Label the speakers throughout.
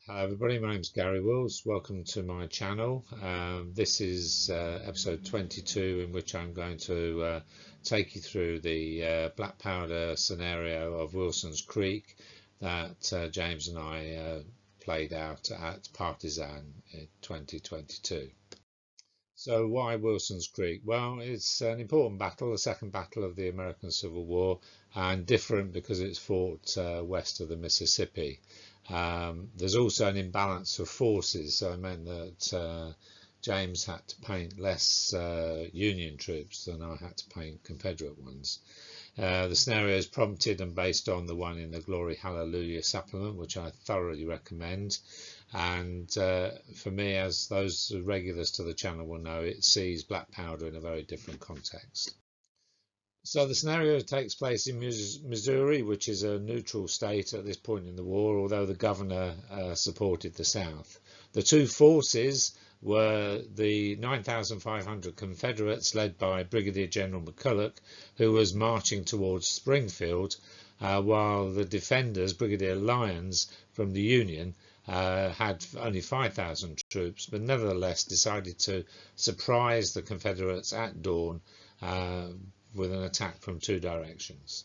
Speaker 1: Hello everybody, my name's Gary Wills. Welcome to my channel. This is episode 22, in which I'm going to take you through the black powder scenario of Wilson's Creek that James and I played out at Partizan in 2022. So why Wilson's Creek? Well, it's an important battle, the second battle of the American Civil War, and different because it's fought west of the Mississippi. There's also an imbalance of forces, so it meant that James had to paint less Union troops than I had to paint Confederate ones. The scenario is prompted and based on the one in the Glory Hallelujah supplement, which I thoroughly recommend. And for me, as those regulars to the channel will know, it sees black powder in a very different context. So the scenario takes place in Missouri, which is a neutral state at this point in the war, although the governor supported the South. The two forces were the 9,500 Confederates led by Brigadier General McCulloch, who was marching towards Springfield, while the defenders, Brigadier Lyons from the Union, had only 5,000 troops, but nevertheless decided to surprise the Confederates at dawn with an attack from two directions.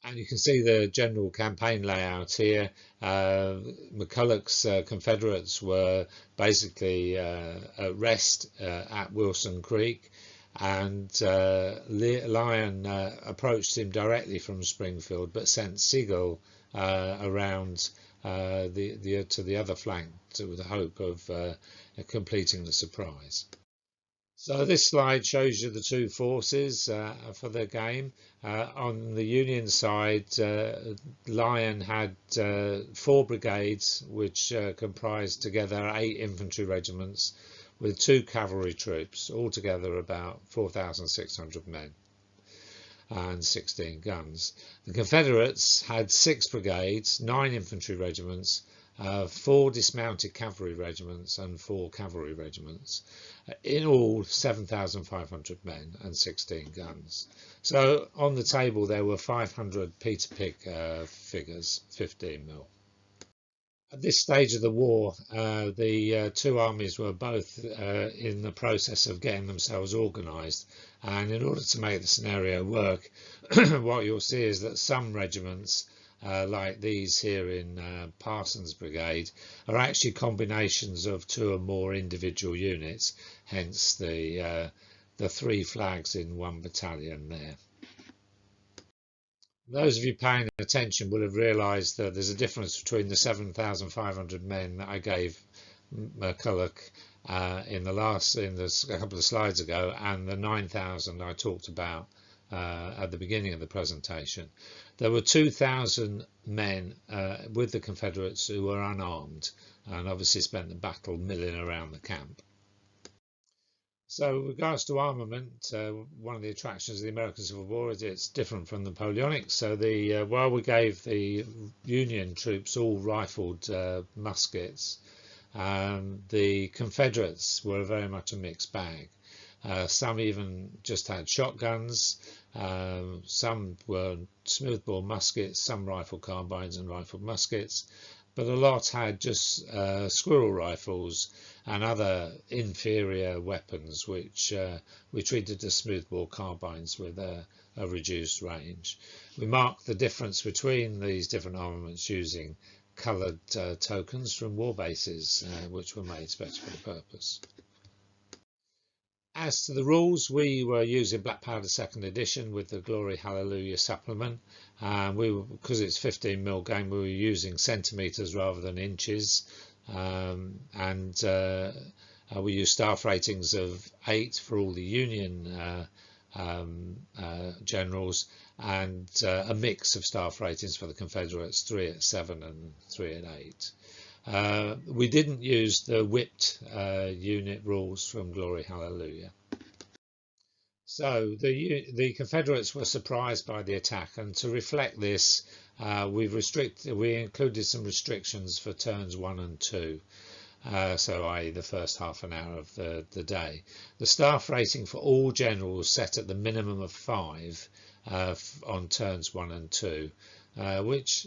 Speaker 1: And you can see the general campaign layout here. McCulloch's Confederates were basically at rest at Wilson Creek, and Lyon approached him directly from Springfield, but sent Sigel around to the other flank with the hope of completing the surprise. So this slide shows you the two forces for the game. On the Union side, Lyon had 4 brigades, which comprised together 8 infantry regiments with 2 cavalry troops, altogether about 4,600 men and 16 guns. The Confederates had 6 brigades, 9 infantry regiments, 4 dismounted cavalry regiments and 4 cavalry regiments. In all, 7,500 men and 16 guns. So on the table there were 500 Peter Pick figures, 15mm. At this stage of the war, the two armies were both in the process of getting themselves organised, and in order to make the scenario work, what you'll see is that some regiments, like these here in Parsons Brigade, are actually combinations of 2 or more individual units, hence the 3 flags in 1 battalion there. Those of you paying attention will have realised that there's a difference between the 7,500 men that I gave McCulloch in a couple of slides ago, and the 9,000 I talked about at the beginning of the presentation. There were 2,000 men with the Confederates who were unarmed, and obviously spent the battle milling around the camp. So with regards to armament, one of the attractions of the American Civil War is it's different from the Napoleonic. So while we gave the Union troops all rifled muskets, the Confederates were very much a mixed bag. Some even just had shotguns, some were smoothbore muskets, some rifle carbines and rifled muskets, but a lot had just squirrel rifles and other inferior weapons, which we treated as smoothbore carbines with a reduced range. We marked the difference between these different armaments using coloured tokens from war bases, which were made specially for the purpose. As to the rules, we were using black powder 2nd edition with the Glory Hallelujah supplement. Because it's 15mm game, we were using centimetres rather than inches, and we used staff ratings of 8 for all the Union generals, and a mix of staff ratings for the Confederates, 3 at 7 and 3 at 8. We didn't use the whipped unit rules from Glory Hallelujah. So the Confederates were surprised by the attack, and to reflect this, we included some restrictions for turns 1 and 2. So i.e. the first half an hour of the day. The staff rating for all generals set at the minimum of 5 on turns 1 and 2, which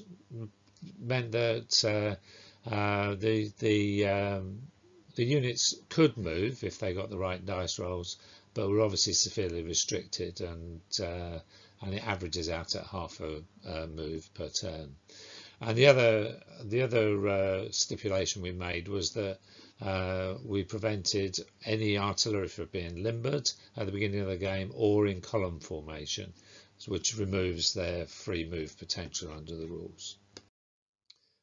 Speaker 1: meant that the units could move if they got the right dice rolls, but were obviously severely restricted, and it averages out at half a move per turn. And the other stipulation we made was that we prevented any artillery from being limbered at the beginning of the game or in column formation, which removes their free move potential under the rules.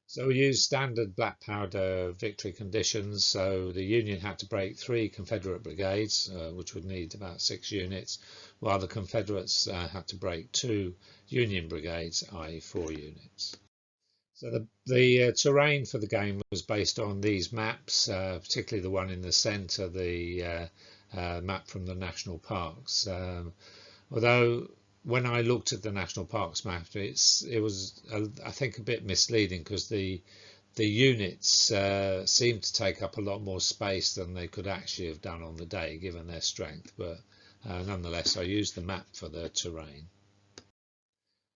Speaker 1: So we used standard black powder victory conditions. So the Union had to break 3 Confederate brigades, which would need about 6 units, while the Confederates had to break 2 Union brigades, i.e. 4 units. So the terrain for the game was based on these maps, particularly the one in the centre, the map from the national parks. Although when I looked at the national parks map, it was I think a bit misleading, because the units seemed to take up a lot more space than they could actually have done on the day, given their strength. But nonetheless, I used the map for the terrain.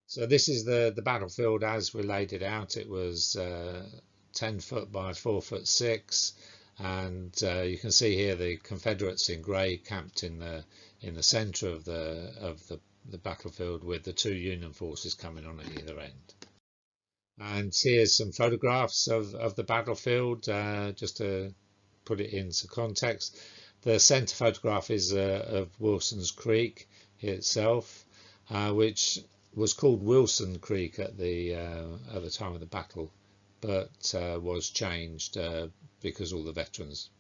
Speaker 1: So this is the battlefield as we laid it out. It was 10 foot by 4 foot 6, and you can see here the Confederates in grey camped in the centre of the battlefield, with the 2 Union forces coming on at either end. And here's some photographs of the battlefield, just to put it into context. The centre photograph is of Wilson's Creek itself, which was called Wilson Creek at the time of the battle, but was changed because all the veterans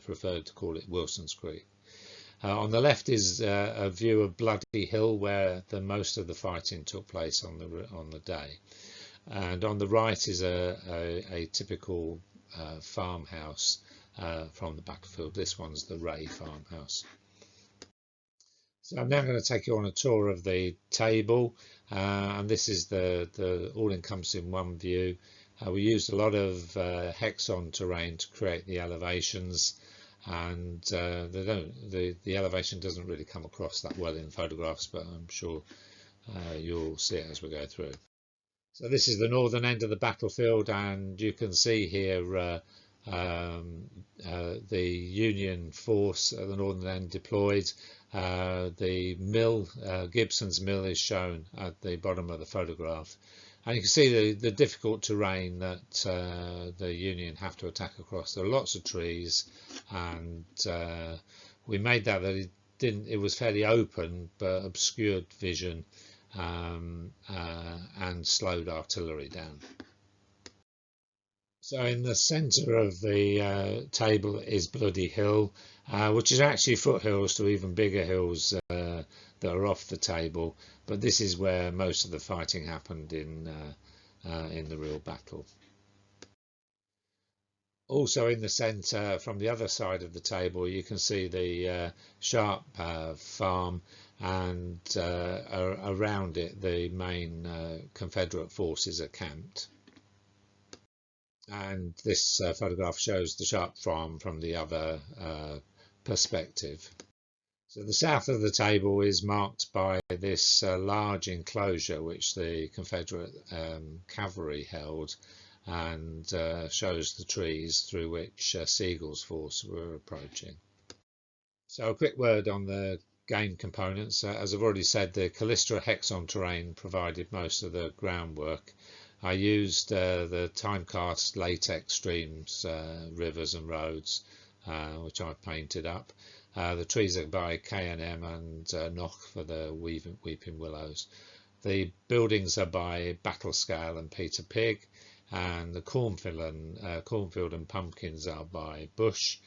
Speaker 1: preferred to call it Wilson's Creek. On the left is a view of Bloody Hill, where most of the fighting took place on the day, and on the right is a typical farmhouse from the battlefield. This one's the Ray farmhouse. So I'm now going to take you on a tour of the table, and this is the all-encompassing one view. We used a lot of hexon terrain to create the elevations, and the elevation doesn't really come across that well in photographs, but I'm sure you'll see it as we go through. So this is the northern end of the battlefield, and you can see here the Union force at the northern end deployed. The mill, Gibson's mill, is shown at the bottom of the photograph, and you can see the difficult terrain that the Union have to attack across. There are lots of trees, and we made that it was fairly open but obscured vision, and slowed artillery down. So in the centre of the table is Bloody Hill, which is actually foothills to even bigger hills that are off the table, but this is where most of the fighting happened in the real battle. Also in the centre, from the other side of the table, you can see the Sharp farm, and around it the main Confederate forces are camped. And this photograph shows the Sharp farm from the other perspective. So the south of the table is marked by this large enclosure which the Confederate cavalry held, and shows the trees through which Sigel's force were approaching. So a quick word on the game components. As I've already said, the Callistra hexon terrain provided most of the groundwork. I used the time-cast latex streams, rivers and roads, which I've painted up. The trees are by K&M and Knock for the weeping willows. The buildings are by Battlescale and Peter Pig, and the cornfield and pumpkins are by Bush.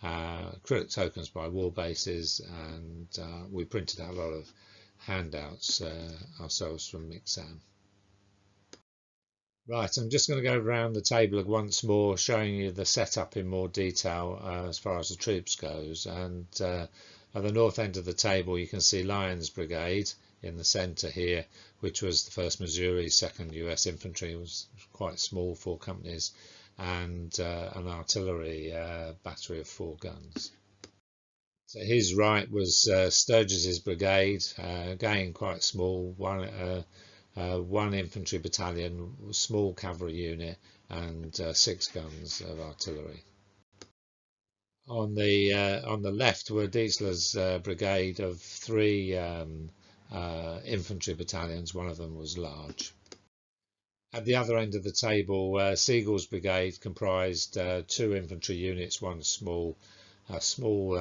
Speaker 1: Acrylic tokens by War Bases, and we printed out a lot of handouts ourselves from Mixam. Right, I'm just going to go around the table once more, showing you the setup in more detail as far as the troops goes. And at the north end of the table you can see Lyon's Brigade in the centre here, which was the 1st Missouri, 2nd US Infantry. It was quite small, 4 companies, and an artillery battery of 4 guns. So his right was Sturgis's brigade, again quite small, one infantry battalion, small cavalry unit, and 6 guns of artillery. On the left were Dietzler's brigade of 3 infantry battalions. One of them was large. At the other end of the table, Siegel's brigade comprised 2 infantry units, one small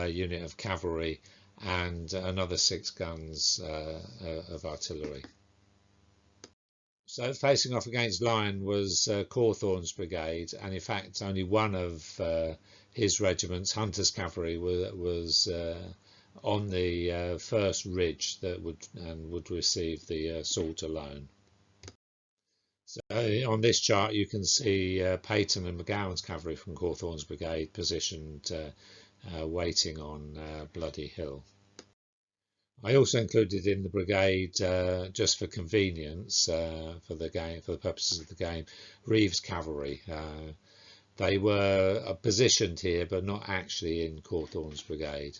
Speaker 1: unit of cavalry, and another 6 guns of artillery. So facing off against Lyon was Cawthorne's brigade, and in fact only one of his regiments, Hunter's cavalry, was on the first ridge that would receive the assault alone. So on this chart you can see Peyton and McGowan's cavalry from Cawthorne's brigade positioned waiting on Bloody Hill. I also included in the brigade, just for convenience, for the purposes of the game, Reeves' cavalry. They were positioned here, but not actually in Cawthorne's brigade.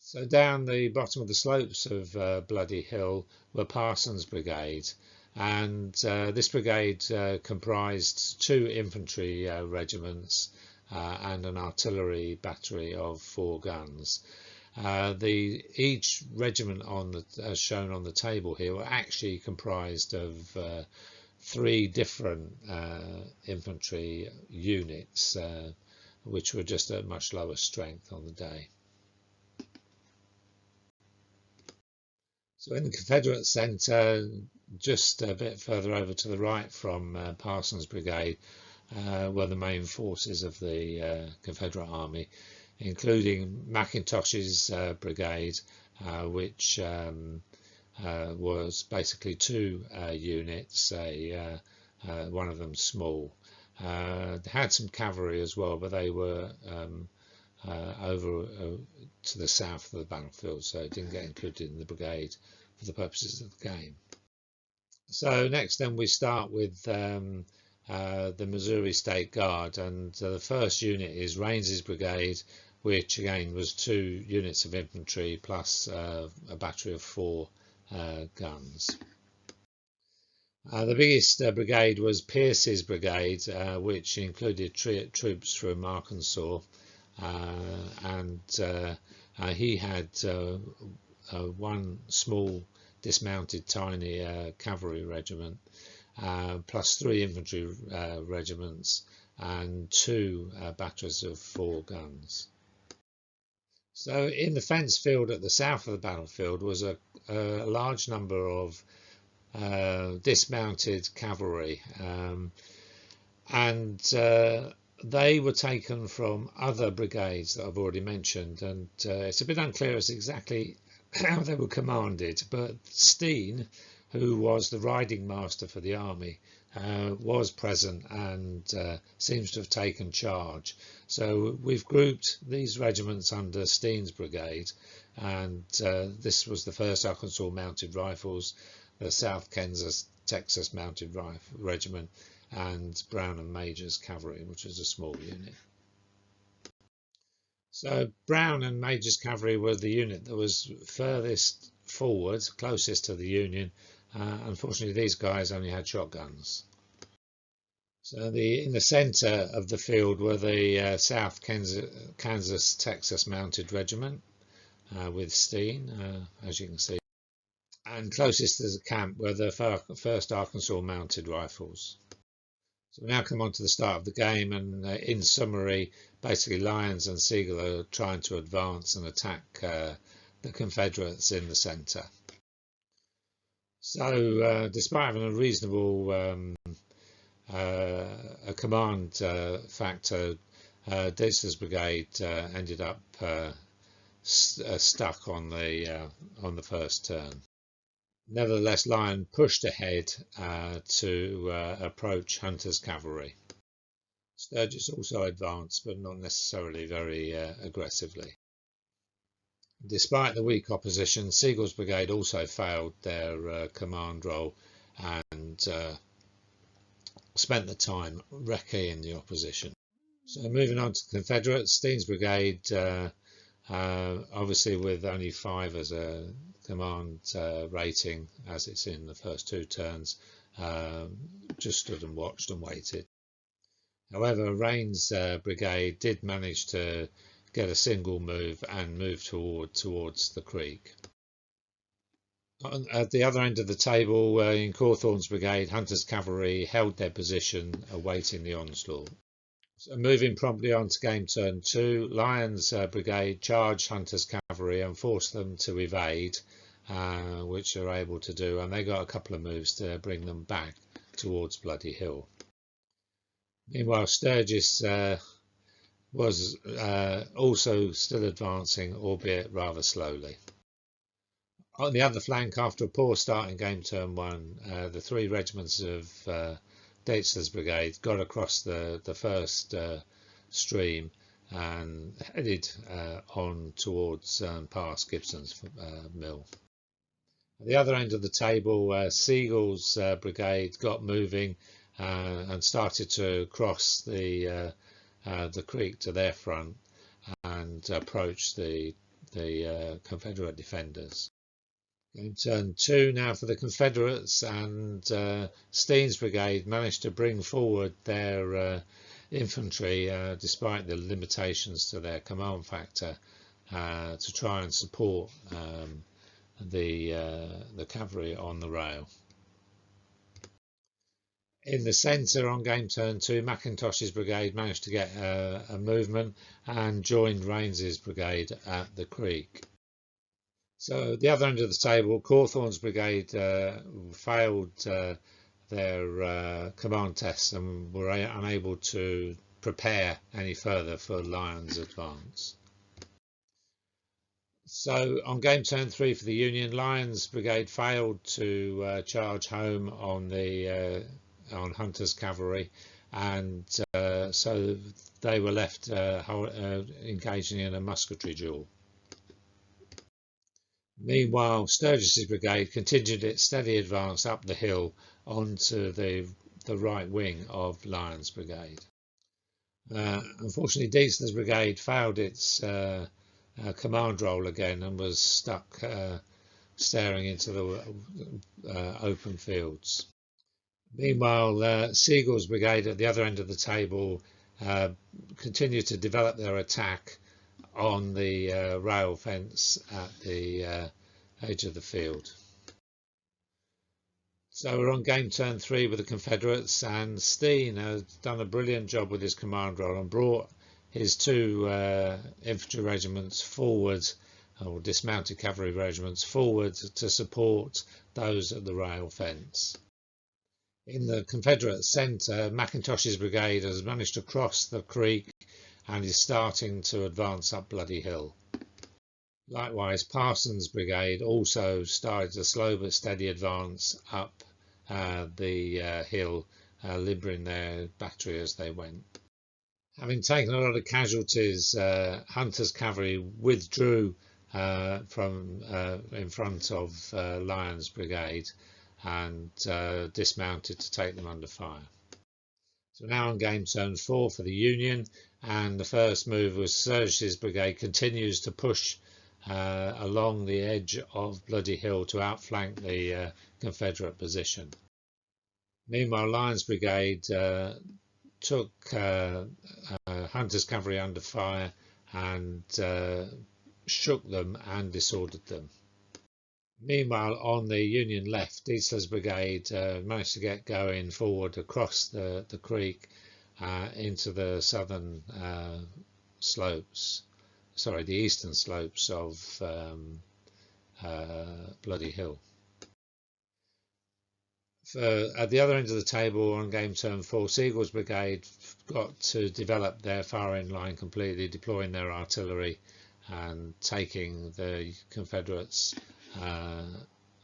Speaker 1: So down the bottom of the slopes of Bloody Hill were Parsons Brigade, and this brigade comprised 2 infantry regiments and an artillery battery of 4 guns. Each regiment as shown on the table here were actually comprised of 3 different infantry units, which were just at much lower strength on the day. So in the Confederate centre, just a bit further over to the right from Parsons Brigade, were the main forces of the Confederate Army, including McIntosh's brigade, which was basically 2 units, one of them small. They had some cavalry as well, but they were over to the south of the battlefield, so it didn't get included in the brigade for the purposes of the game. So next then we start with the Missouri State Guard, and the first unit is Raines's brigade, which again was 2 units of infantry plus a battery of 4 guns. The biggest brigade was Pierce's brigade, which included troops from Arkansas, and he had 1 small dismounted tiny cavalry regiment, plus 3 infantry regiments and 2 batteries of 4 guns. So in the fence field at the south of the battlefield was a large number of dismounted cavalry, and they were taken from other brigades that I've already mentioned, and it's a bit unclear as exactly how they were commanded, but Steen, who was the riding master for the army, was present and seems to have taken charge. So we've grouped these regiments under Steen's brigade, and this was the 1st Arkansas Mounted Rifles, the South Kansas Texas Mounted Regiment, and Brown and Major's cavalry, which was a small unit. So Brown and Major's cavalry were the unit that was furthest forward, closest to the Union. Unfortunately, these guys only had shotguns. So in the centre of the field were the South Kansas Texas Mounted Regiment with Steen, as you can see. And closest to the camp were the 1st Arkansas Mounted Rifles. So we now come on to the start of the game, and in summary, basically Lyons and Siegel are trying to advance and attack the Confederates in the centre. So despite having a reasonable command factor, Dietzler's brigade ended up stuck on the first turn. Nevertheless, Lyon pushed ahead to approach Hunter's cavalry. Sturgis also advanced, but not necessarily very aggressively. Despite the weak opposition, Siegel's brigade also failed their command role and spent the time wrecking the opposition. So moving on to the Confederates, Steen's brigade obviously with only 5 as a command rating, as it's in the first 2 turns, just stood and watched and waited. However, Rains' brigade did manage to get a single move and move towards the creek. At the other end of the table, in Cawthorne's brigade, Hunter's cavalry held their position, awaiting the onslaught. So moving promptly on to game turn 2, Lyon's brigade charged Hunter's cavalry and forced them to evade, which they were able to do, and they got a couple of moves to bring them back towards Bloody Hill. Meanwhile, Sturgis was also still advancing, albeit rather slowly. On the other flank, after a poor start in game turn 1, the 3 regiments of Deitzler's brigade got across the first stream and headed on towards past Gibson's mill. At the other end of the table, Siegel's brigade got moving and started to cross the creek to their front and approach the Confederate defenders. Game turn 2 now for the Confederates, and Steen's brigade managed to bring forward their infantry despite the limitations to their command factor to try and support the cavalry on the rail. In the centre on game turn 2, Mackintosh's brigade managed to get a movement and joined Rains's brigade at the creek. So at the other end of the table, Cawthorne's brigade failed their command tests and were unable to prepare any further for Lyon's advance. So on game turn 3 for the Union, Lyon's brigade failed to charge home on Hunter's cavalry, and so they were left engaging in a musketry duel. Meanwhile, Sturgis's brigade continued its steady advance up the hill onto the right wing of Lyon's brigade. Unfortunately, Deitzler's brigade failed its command role again and was stuck staring into the open fields. Meanwhile, Siegel's brigade at the other end of the table continued to develop their attack on the rail fence at the edge of the field. So we're on game turn 3 with the Confederates, and Steen has done a brilliant job with his command role and brought his 2 infantry regiments forward, or dismounted cavalry regiments forward, to support those at the rail fence. In the Confederate centre, Mackintosh's brigade has managed to cross the creek and is starting to advance up Bloody Hill. Likewise, Parsons' brigade also started a slow but steady advance up the hill, limbering their battery as they went. Having taken a lot of casualties, Hunter's cavalry withdrew from in front of Lyon's brigade and dismounted to take them under fire. So now on game turn 4 for the Union, and the first move was Sturgis's brigade continues to push along the edge of Bloody Hill to outflank the Confederate position. Meanwhile, Lyon's brigade took Hunter's cavalry under fire and shook them and disordered them. Meanwhile, on the Union left, Deitzler's brigade managed to get going forward across the creek into the southern the eastern slopes of Bloody Hill. At the other end of the table on game turn 4, Siegel's brigade got to develop their firing line completely, deploying their artillery and taking the Confederates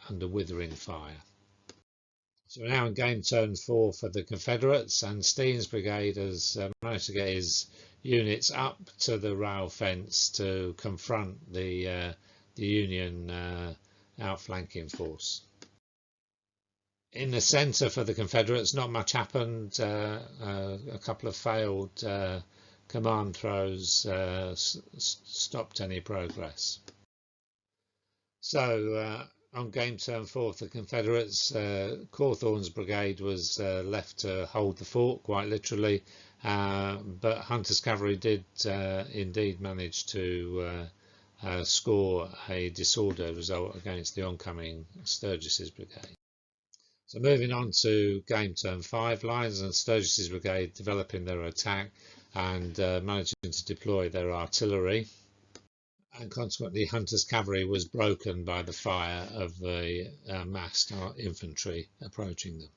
Speaker 1: under withering fire. So now in game turn 4 for the Confederates, and Steen's brigade has managed to get his units up to the rail fence to confront the Union outflanking force. In the centre for the Confederates, not much happened. A couple of failed command throws stopped any progress. So on game turn 4 for the Confederates, Cawthorne's brigade was left to hold the fort, quite literally, but Hunter's cavalry did indeed manage to score a disorder result against the oncoming Sturgis's brigade. So moving on to game turn 5, Lyons and Sturgis's brigade developing their attack and managing to deploy their artillery, and consequently Hunter's cavalry was broken by the fire of the massed infantry approaching them.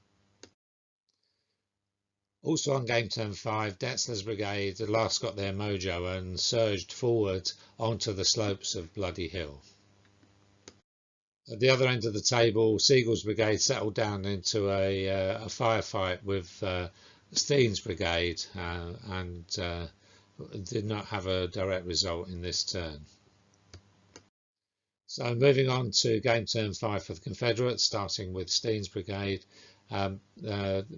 Speaker 1: Also on game turn 5, Detzler's brigade at last got their mojo and surged forward onto the slopes of Bloody Hill. At the other end of the table, Sigel's brigade settled down into a firefight with Steen's brigade and did not have a direct result in this turn. So moving on to game turn 5 for the Confederates, starting with Steen's brigade.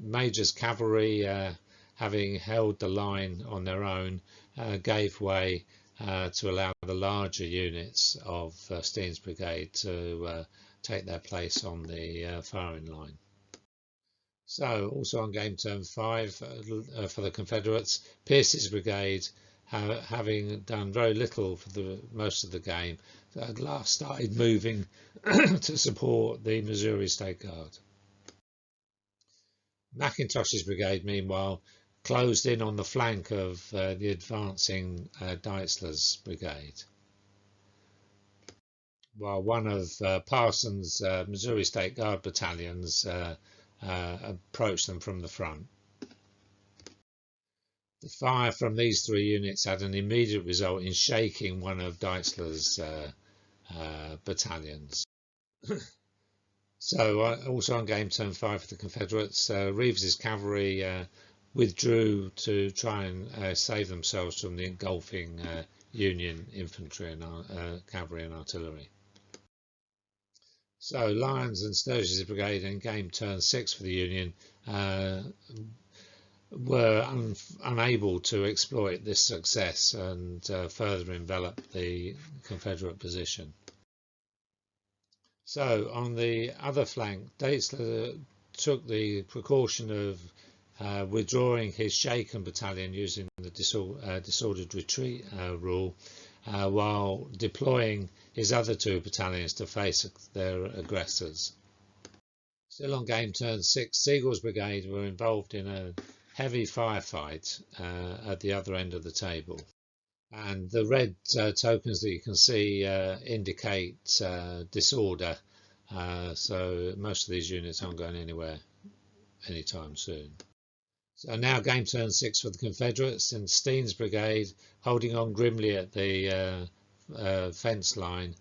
Speaker 1: Major's cavalry, having held the line on their own, gave way to allow the larger units of Steen's brigade to take their place on the firing line. So also on game turn 5 for the Confederates, Pierce's brigade, having done very little for most of the game, at last started moving to support the Missouri State Guard. McIntosh's brigade, meanwhile, closed in on the flank of the advancing Deitzler's brigade, while one of Parsons' Missouri State Guard battalions approached them from the front. The fire from these three units had an immediate result in shaking one of Deitzler's battalions. So also on game turn 5 for the Confederates, Reeves's cavalry withdrew to try and save themselves from the engulfing Union infantry and cavalry and artillery. So Lyons and Sturgis's brigade in game turn 6 for the Union were unable to exploit this success and further envelop the Confederate position. So on the other flank, Deitzler took the precaution of withdrawing his shaken battalion using the disordered retreat rule, while deploying his other two battalions to face their aggressors. Still on game turn 6, Sigel's brigade were involved in a heavy firefight at the other end of the table. And the red tokens that you can see indicate disorder, so most of these units aren't going anywhere anytime soon. So now game turn 6 for the Confederates, and Steen's brigade, holding on grimly at the fence line,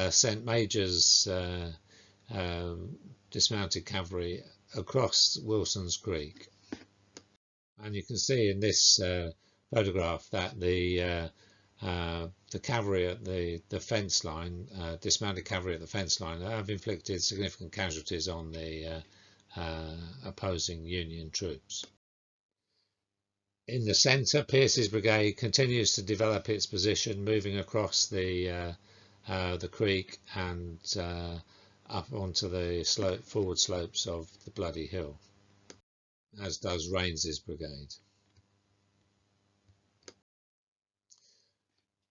Speaker 1: sent Major's dismounted cavalry across Wilson's Creek. And you can see in this photograph that the cavalry at the fence line, dismounted cavalry at the fence line, have inflicted significant casualties on the opposing Union troops. In the centre, Pierce's brigade continues to develop its position, moving across the creek and up onto the forward slopes of the Bloody Hill, as does Raines's brigade.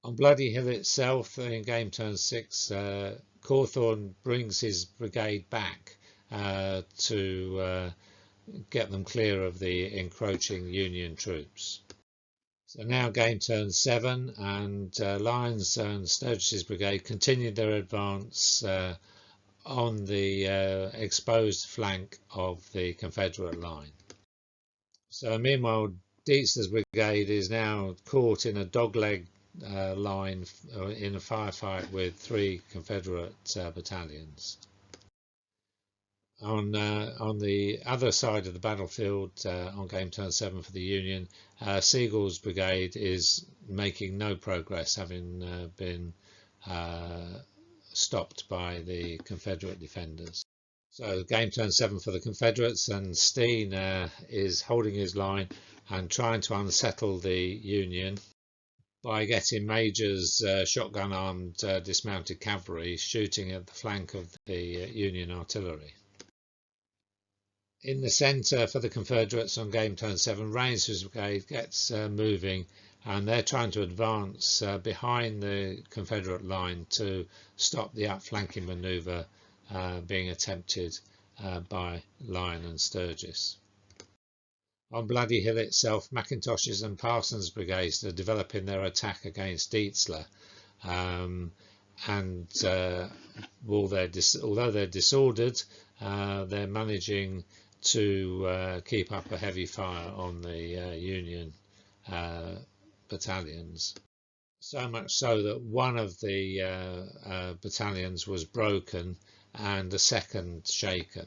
Speaker 1: On Bloody Hill itself, in game turn 6, Cawthorne brings his brigade back to get them clear of the encroaching Union troops. So now game turn 7, and Lyons and Sturgis's brigade continued their advance on the exposed flank of the Confederate line. So meanwhile, Deitzler's brigade is now caught in a dogleg line in a firefight with 3 Confederate battalions. On the other side of the battlefield, on game turn 7 for the Union, Sigel's brigade is making no progress, having been stopped by the Confederate defenders. So game turn 7 for the Confederates, and Steen is holding his line and trying to unsettle the Union by getting Major's shotgun armed dismounted cavalry shooting at the flank of the Union artillery. In the centre for the Confederates on game turn 7, Rainsford's brigade gets moving, and they're trying to advance behind the Confederate line to stop the outflanking manoeuvre being attempted by Lyon and Sturgis. On Bloody Hill itself, McIntosh's and Parsons brigades are developing their attack against Dietzler, although they're disordered, they're managing to keep up a heavy fire on the Union battalions. So much so that one of the battalions was broken and the second shaken.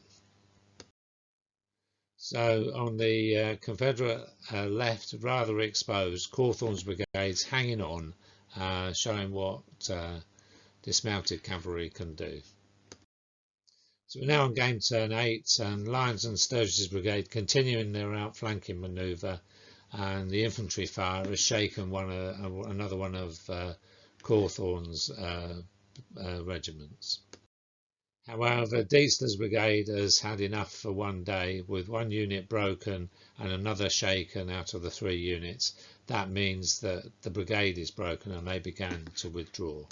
Speaker 1: So on the Confederate left, rather exposed, Cawthorne's brigades hanging on, showing what dismounted cavalry can do. So we're now on game turn 8, and Lyons and Sturgis's brigade continuing their outflanking manoeuvre, and the infantry fire has shaken another one of Cawthorne's regiments. However, Dietzler's brigade has had enough for one day, with one unit broken and another shaken out of the 3 units. That means that the brigade is broken and they began to withdraw.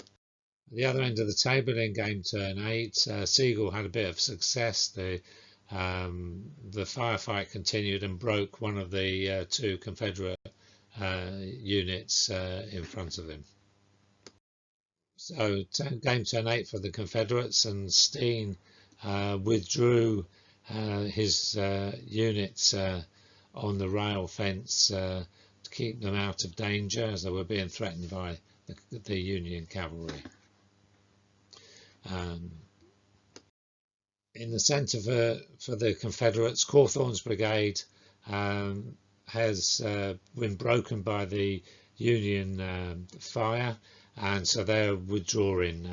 Speaker 1: At the other end of the table in game turn 8, Sigel had a bit of success. The firefight continued and broke one of the 2 Confederate units in front of him. So game turn 8 for the Confederates, and Steen withdrew his units on the rail fence to keep them out of danger as they were being threatened by the Union cavalry. In the centre for the Confederates, Cawthorne's brigade has been broken by the Union fire, and so they're withdrawing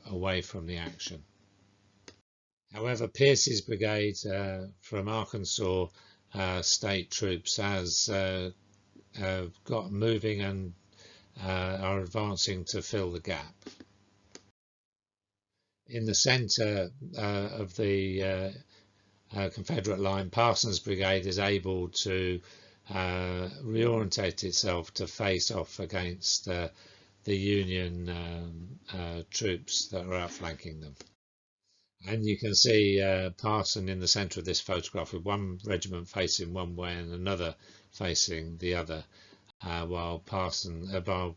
Speaker 1: away from the action. However, Pierce's brigade from Arkansas state troops has got moving and are advancing to fill the gap. In the centre of the Confederate line, Parsons Brigade is able to reorientate itself to face off against the Union troops that are outflanking them. And you can see Parson in the centre of this photograph, with one regiment facing one way and another facing the other, while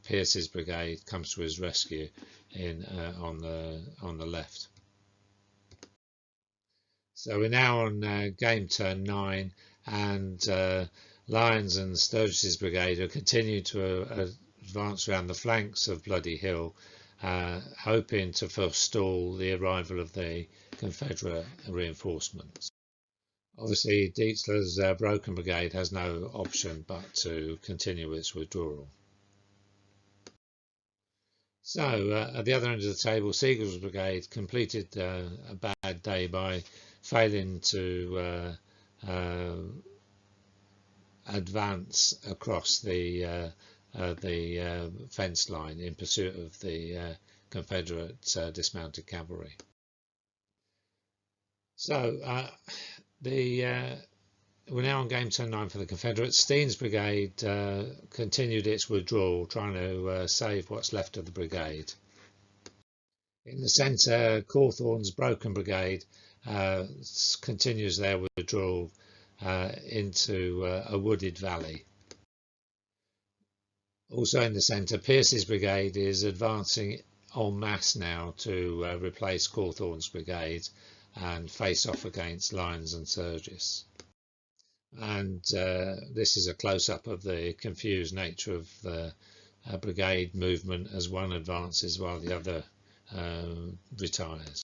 Speaker 1: Pierce's brigade comes to his rescue on the left. So we're now on game turn 9, and Lyons and Sturgis's brigade are continuing to advance around the flanks of Bloody Hill, hoping to forestall the arrival of the Confederate reinforcements. Obviously, Dietzler's broken brigade has no option but to continue its withdrawal. So, at the other end of the table, Sigel's brigade completed a bad day by failing to advance across the fence line in pursuit of the Confederate dismounted cavalry. So, we're now on game turn 9 for the Confederates. Steen's brigade continued its withdrawal, trying to save what's left of the brigade. In the centre, Cawthorne's broken brigade continues their withdrawal into a wooded valley. Also in the centre, Pierce's brigade is advancing en masse now to replace Cawthorne's brigade and face off against Lyons and Sturgis. And this is a close-up of the confused nature of the brigade movement as one advances while the other retires.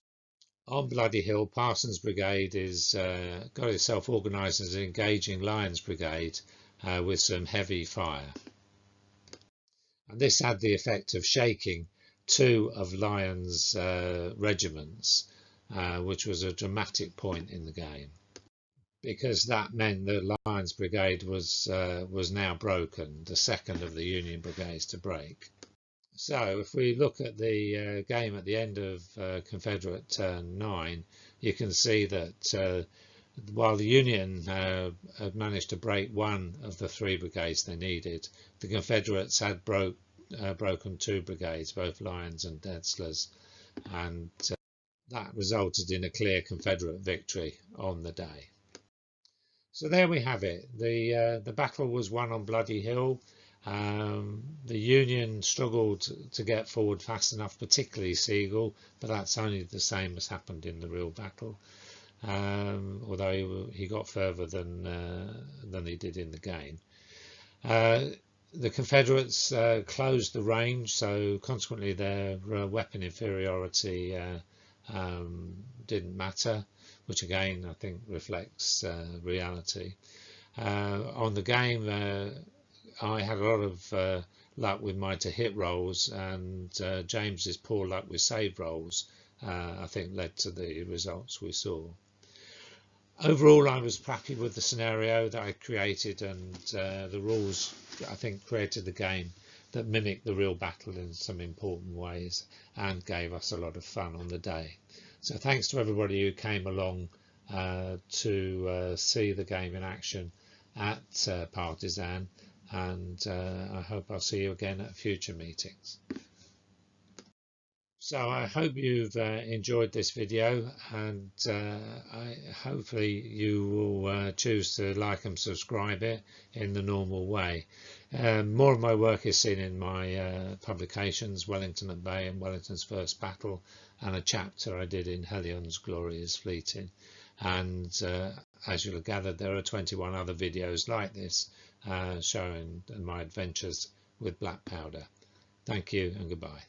Speaker 1: On Bloody Hill, Parsons Brigade is got itself organised as engaging Lyons Brigade with some heavy fire. And this had the effect of shaking 2 of Lyons' regiments, which was a dramatic point in the game. because that meant that Lyon's brigade was now broken, the second of the Union brigades to break. So if we look at the game at the end of Confederate turn 9, you can see that while the Union had managed to break one of the 3 brigades they needed, the Confederates had broken 2 brigades, both Lyon's and Detzler's, and that resulted in a clear Confederate victory on the day. So there we have it. The battle was won on Bloody Hill. The Union struggled to get forward fast enough, particularly Sigel, but that's only the same as happened in the real battle. Although he got further than he did in the game. The Confederates closed the range, so consequently their weapon inferiority didn't matter, which again I think reflects reality. On the game, I had a lot of luck with my to-hit rolls, and James's poor luck with save rolls I think led to the results we saw. Overall, I was happy with the scenario that I created, and the rules I think created the game that mimicked the real battle in some important ways and gave us a lot of fun on the day. So thanks to everybody who came along to see the game in action at Partizan, and I hope I'll see you again at future meetings. So I hope you've enjoyed this video, and hopefully you will choose to like and subscribe it in the normal way. More of my work is seen in my publications, Wellington at Bay and Wellington's First Battle, and a chapter I did in Hellion's Glorious Fleeting. And as you'll have gathered, there are 21 other videos like this showing my adventures with black powder. Thank you and goodbye.